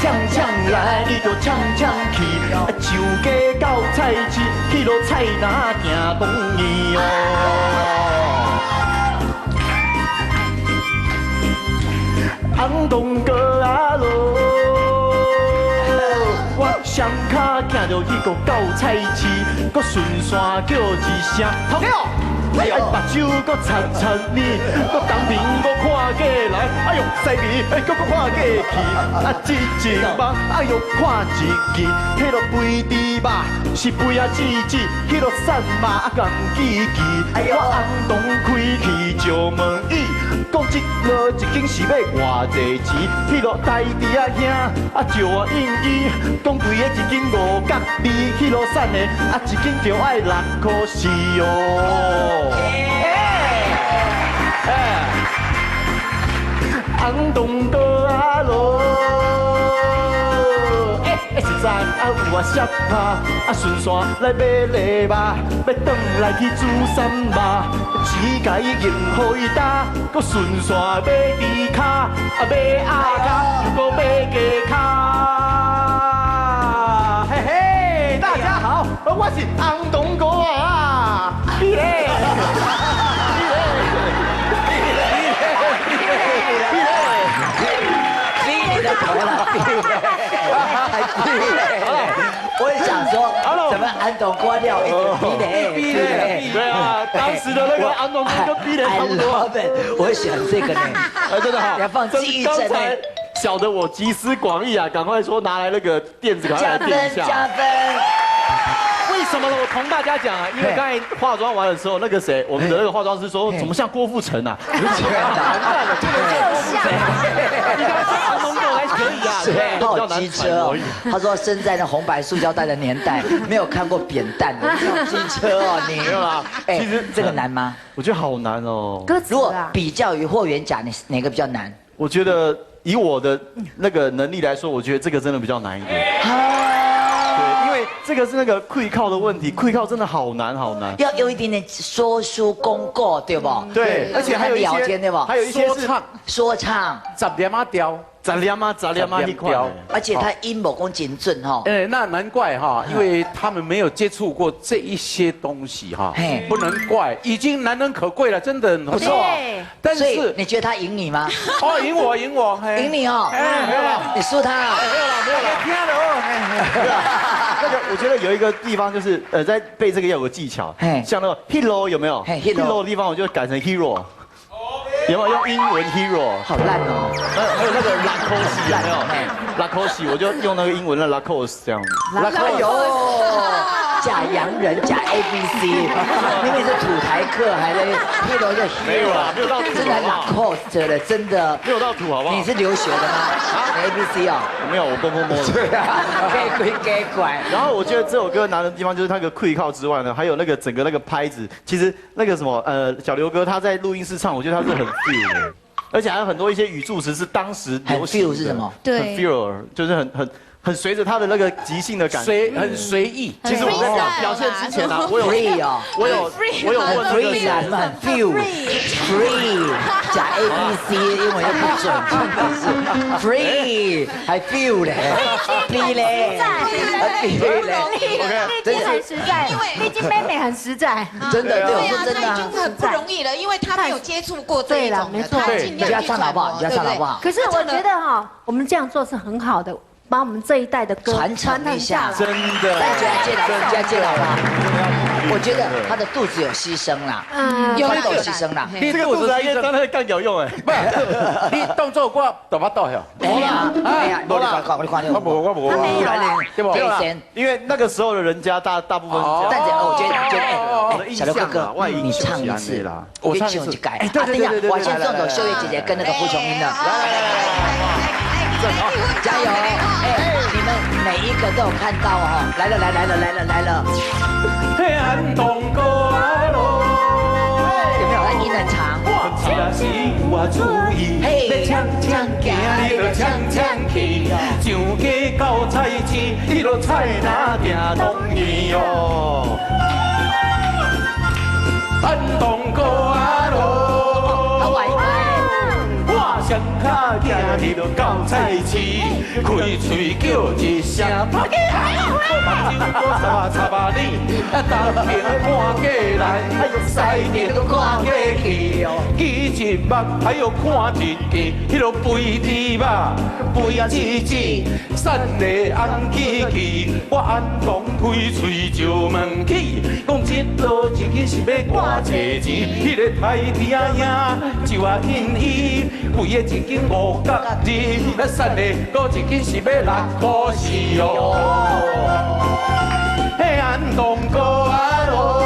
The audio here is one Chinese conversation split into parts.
呛呛来，你就呛呛去，上街到菜市，去落菜哪行公园哦。红东哥啊路，我双脚行着去个到菜市，搁顺山叫一声头家。哎呦，目睭搁擦擦你，搁东边搁看过来，哎呦西边搁看过去，一目，哎呦看一记，迄落肥猪肉是肥啊姊姊，迄落瘦肉共记记，我红洞开去就问伊，讲一落一斤是要偌济钱，迄落大弟啊兄就我应伊，讲规个一斤5角2，迄落瘦的一斤就爱6块4哦。红东哥啊路，实在有摄拍，顺山来买礼物，要转来去煮三肉，钱甲伊用互伊打，搁顺山买猪脚，买鸭脚，搁买鸡脚。嘿嘿，大家好，我是红东哥啊，你嘞？我也想说，怎么安东瓜掉一直逼嘞？对啊，当时的那个安东哥就逼嘞差不多。我喜欢这个呢，真的好，要放记忆证呢。小的我集思广益啊，赶快说拿来那个垫子，赶快来垫一下。加分。为什么呢？我同大家讲啊，因为刚才化妆完的时候，那个谁，我们的那个化妆师说，怎么像郭富城啊？完蛋了，这个像郭富城。你看安东哥还可以啊，好机车哦。他说生在那红白塑胶袋的年代，没有看过扁担的，机车哦你。没有啦，其实这个难吗？我觉得好难哦。如果比较于霍元甲，你哪个比较难？我觉得以我的那个能力来说，我觉得这个真的比较难一点。对，因为这个是那个跪靠的问题，跪靠真的好难好难。要有一点点说书功过，对不？对，而且还有一些，对不？还有一些是说唱10连啊调，10连一块，而且他音某公精准哈。那难怪哈，因为他们没有接触过这一些东西哈，不能怪，已经难能可贵了，真的很不错。但是你觉得他赢你吗？哦，赢我，赢你哦。没有了，你输他。没有了，听了哦。那个我觉得有一个地方就是在背这个要有个技巧，像那个 hero 有没有 ？hero 的地方我就改成 hero。有没有用英文 hero？ 好烂哦！还有那个 Lacoste 有没有 ？Lacoste 我就用那个英文的 Lacoste 这样子。假洋人，假 ABC， 明明是土台客，还在 hero 就 hero， 没有啦，没有到土，真的 Lacoste 的，真的没有到土，好不好？你是留学的吗？ABC 哦，没有，我笨摸摸的。对啊，给鬼给拐。然后我觉得这首歌难的地方就是它的跪靠之外呢，还有那个整个那个拍子，其实那个什么小刘哥他在录音室唱，我觉得他是很 feel 的，而且还有很多一些语助词是当时流行的。feel 是什么？对，很 feel 就是很随着他的那个即兴的感觉，很随意。其实我在表现之前啊，我有问那个很 free，假 ABC 英文又不准，真的是 free 还 feel 嘞 ，free 嘞，free 嘞，OK，真的很实在，毕竟妹妹很实在，真的，对，我说真他已经很不容易了，因为他没有接触过这一种的，他尽量去揣摩，对不对？可是我觉得哈，我们这样做是很好的。把我们这一代的歌传承一下，真的，接老吧。我觉得他的肚子有牺牲啦，有牺牲啦。这个肚子还可以当那个干脚用哎，不，你动作我都不到呀。没呀，我没有，对不？因为那个时候的人家大部分，但是我觉得小刘哥哥，外你唱一次啦，我唱一次改。对，我先送走秀叶姐姐跟那个胡琼英的，加油！你们每一个都有看到哦，来了！安东哥啊路，有没有？他音很长。嘿，呛呛行，你就呛呛去，上街到菜市，你就菜哪行公园哦。安东哥啊路，他晚一拍。我双脚行去到到菜市，开嘴叫一声头家，目睭搁插插你，东边看过来，西边搁看过去，举一目还要看一记，迄落肥猪肉，肥子子，瘦的红旗旗，我按讲开嘴就问起，讲这路一斤是要偌济钱，迄个太弟仔兄就啊因伊，肥的一斤5角2，瘦的搁一斤是要6块4哦。嘿，安东哥啊咯，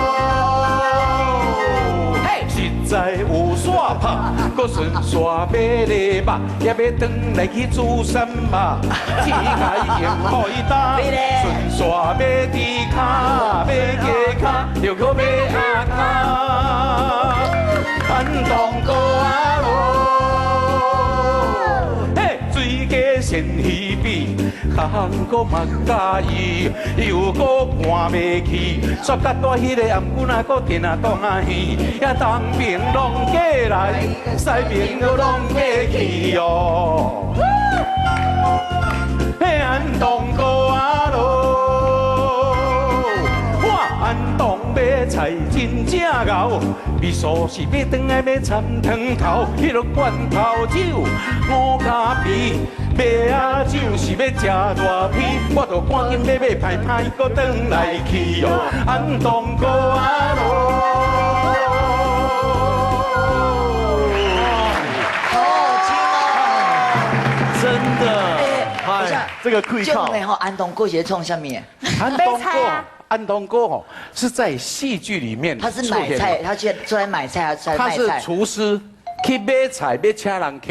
实在有煞拍，搁顺煞买礼物，也要转来去煮三肉，天涯用海打，顺煞买猪脚，买鸡脚，又搁买鸭脚，安东哥啊咯。水鸡鲜鱼比，项搁嘛介意，又搁搬袂去，煞甲大迄个颔骨啊，搁电啊当啊鱼，也东边拢过来，西边搁拢过去哦。嘿，安东哥啊咯，我安东买菜真正牛，味素是要转来要掺汤头，迄落罐头酒五加皮。买啊酒是要吃大批，我着赶紧买歹歹，搁转来去哦。安东哥啊咯，好听哦，真的，等一下这个可以靠。然后安东哥是创下面，安东哥哦是在戏剧里面，他是买菜，他现在出来买菜，还是卖菜？他是厨师，去买菜，要请人客。